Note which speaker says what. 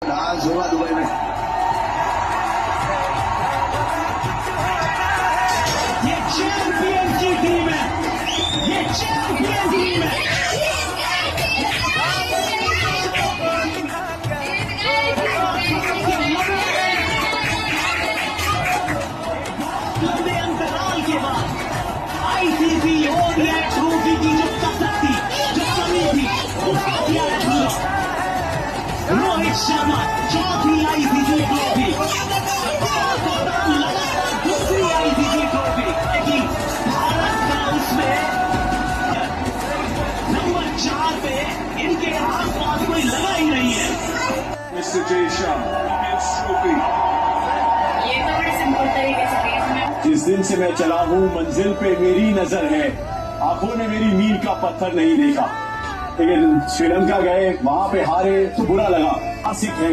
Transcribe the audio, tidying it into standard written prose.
Speaker 1: आज हुआ दुबई में।
Speaker 2: ये चैंपियन की टीम है, ये चैंपियन टीम है। लंबे अंतराल के बाद आईसीसी ओडीआई ट्रॉफी की जो कसरत थी, जो कमी थी, उसको किया पूरा। रोहित शर्मा चौथी आईसीसी ट्रॉफी, दूसरी आईसीसी ट्रॉफी, लेकिन भारत का उसमें नंबर 4 पे इनके आसपास कोई लगा ही नहीं है।
Speaker 3: Mr. Jay Shah, Women's Trophy.
Speaker 4: ये तो बड़े सिंपल तरीके से पेश में
Speaker 3: जिस दिन से मैं चला हूँ मंजिल पे मेरी नजर है, आंखों ने मेरी मील का पत्थर नहीं देखा। लेकिन श्रीलंका गए, वहां पे हारे तो बुरा लगा। आसिफ है